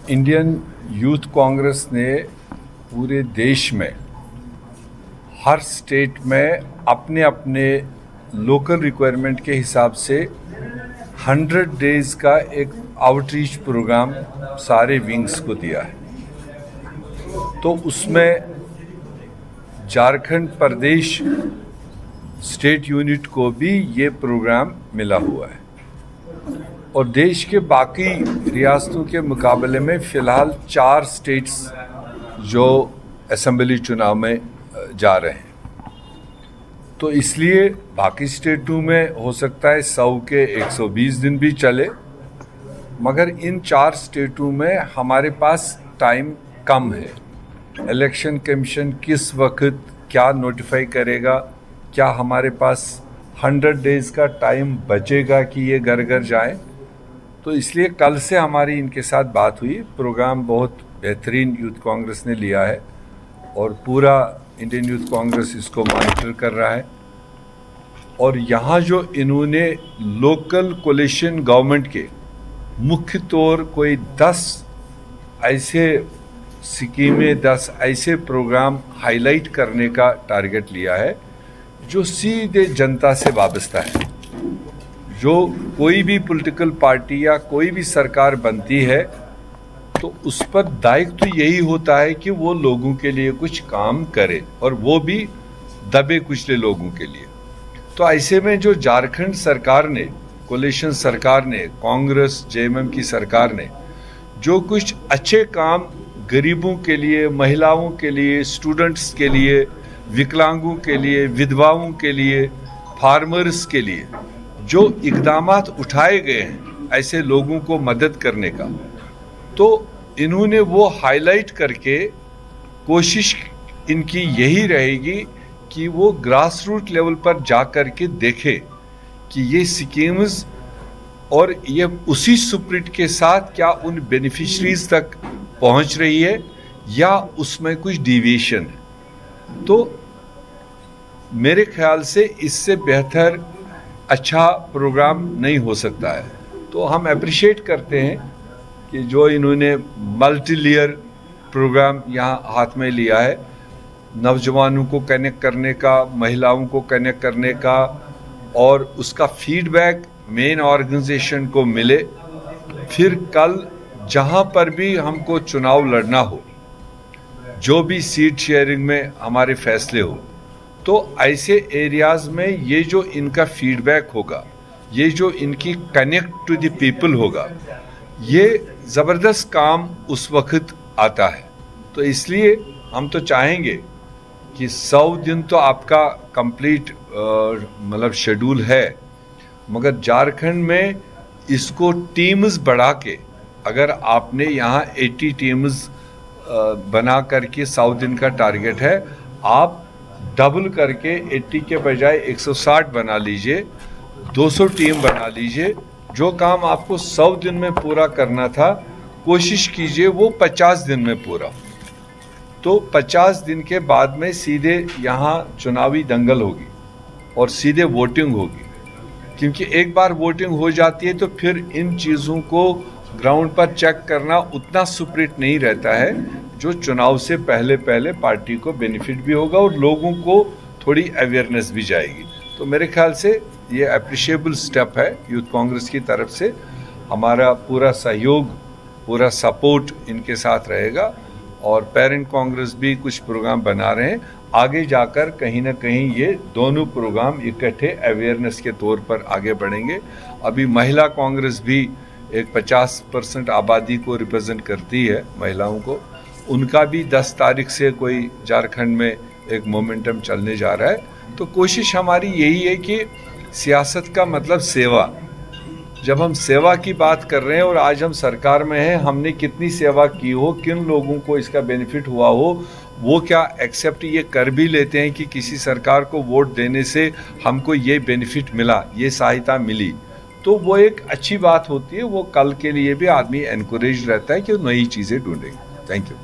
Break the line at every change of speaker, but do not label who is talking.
Indian youth Congress ने पूरे देश में हर स्टेट में अपने अपने लोकल रिक्वायरमेंट के हिसाब से 100 डेज का एक आउटरीच प्रोग्राम सारे विंग्स को दिया है। तो उसमें झारखंड प्रदेश स्टेट यूनिट को भी ये प्रोग्राम मिला हुआ है और देश के बाकी रियासतों के मुकाबले में फ़िलहाल 4 स्टेट्स जो असेंबली चुनाव में जा रहे हैं, तो इसलिए बाकी स्टेटों में हो सकता है 100 के 120 दिन भी चले, मगर इन 4 स्टेटों में हमारे पास टाइम कम है। इलेक्शन कमीशन किस वक्त क्या नोटिफाई करेगा, क्या हमारे पास 100 डेज का टाइम बचेगा कि ये घर घर जाएं, तो इसलिए कल से हमारी इनके साथ बात हुई। प्रोग्राम बहुत बेहतरीन यूथ कांग्रेस ने लिया है और पूरा इंडियन यूथ कांग्रेस इसको मॉनिटर कर रहा है। और यहाँ जो इन्होंने लोकल कोलिशन गवर्नमेंट के मुख्य तौर कोई 10 ऐसे स्कीमें, 10 ऐसे प्रोग्राम हाईलाइट करने का टारगेट लिया है जो सीधे जनता से वाबस्ता है। जो कोई भी पॉलिटिकल पार्टी या कोई भी सरकार बनती है तो उस पर दायित्व तो यही होता है कि वो लोगों के लिए कुछ काम करे, और वो भी दबे कुचले लोगों के लिए। तो ऐसे में जो झारखंड सरकार ने, कोलिशन सरकार ने, कांग्रेस जेएमएम की सरकार ने जो कुछ अच्छे काम गरीबों के लिए, महिलाओं के लिए, स्टूडेंट्स के लिए, विकलांगों के लिए, विधवाओं के लिए, फार्मर्स के लिए जो इकदामात उठाए गए हैं ऐसे लोगों को मदद करने का, तो इन्होंने वो हाईलाइट करके कोशिश इनकी यही रहेगी कि वो ग्रास रूट लेवल पर जा कर के देखे कि ये स्कीम्स और ये उसी स्पिरिट के साथ क्या उन बेनिफिशरीज तक पहुंच रही है या उसमें कुछ डिविएशन है। तो मेरे ख्याल से इससे बेहतर अच्छा प्रोग्राम नहीं हो सकता है। तो हम अप्रिशिएट करते हैं कि जो इन्होंने मल्टी लेयर प्रोग्राम यहाँ हाथ में लिया है, नौजवानों को कनेक्ट करने का, महिलाओं को कनेक्ट करने का, और उसका फीडबैक मेन ऑर्गेनाइजेशन को मिले। फिर कल जहाँ पर भी हमको चुनाव लड़ना हो, जो भी सीट शेयरिंग में हमारे फैसले हो, तो ऐसे एरियाज़ में ये जो इनका फीडबैक होगा, ये जो इनकी कनेक्ट टू द पीपल होगा, ये ज़बरदस्त काम उस वक्त आता है। तो इसलिए हम तो चाहेंगे कि 100 दिन तो आपका कंप्लीट मतलब शेड्यूल है, मगर झारखंड में इसको टीम्स बढ़ा के, अगर आपने यहाँ 80 टीम्स बना करके 100 दिन का टारगेट है, आप डबल करके 80 के बजाय 160 बना लीजिए, 200 टीम बना लीजिए। जो काम आपको 100 दिन में पूरा करना था, कोशिश कीजिए वो 50 दिन में पूरा। तो 50 दिन के बाद में सीधे यहाँ चुनावी दंगल होगी और सीधे वोटिंग होगी, क्योंकि एक बार वोटिंग हो जाती है तो फिर इन चीज़ों को ग्राउंड पर चेक करना उतना सुपरिट नहीं रहता है जो चुनाव से पहले पहले पार्टी को बेनिफिट भी होगा और लोगों को थोड़ी अवेयरनेस भी जाएगी। तो मेरे ख्याल से ये अप्रिशिएबल स्टेप है यूथ कांग्रेस की तरफ से। हमारा पूरा सहयोग, पूरा सपोर्ट इनके साथ रहेगा और पेरेंट कांग्रेस भी कुछ प्रोग्राम बना रहे हैं। आगे जाकर कहीं ना कहीं ये दोनों प्रोग्राम इकट्ठे अवेयरनेस के तौर पर आगे बढ़ेंगे। अभी महिला कांग्रेस भी एक 50% आबादी को रिप्रेजेंट करती है, महिलाओं को, उनका भी 10 तारीख से कोई झारखंड में एक मोमेंटम चलने जा रहा है। तो कोशिश हमारी यही है कि सियासत का मतलब सेवा, जब हम सेवा की बात कर रहे हैं और आज हम सरकार में हैं, हमने कितनी सेवा की हो, किन लोगों को इसका बेनिफिट हुआ हो, वो क्या एक्सेप्ट ये कर भी लेते हैं कि किसी सरकार को वोट देने से हमको ये बेनिफिट मिला, ये सहायता मिली, तो वो एक अच्छी बात होती है। वो कल के लिए भी आदमी एनकरेज रहता है कि नई चीज़ें ढूंढेंगे। Thank you.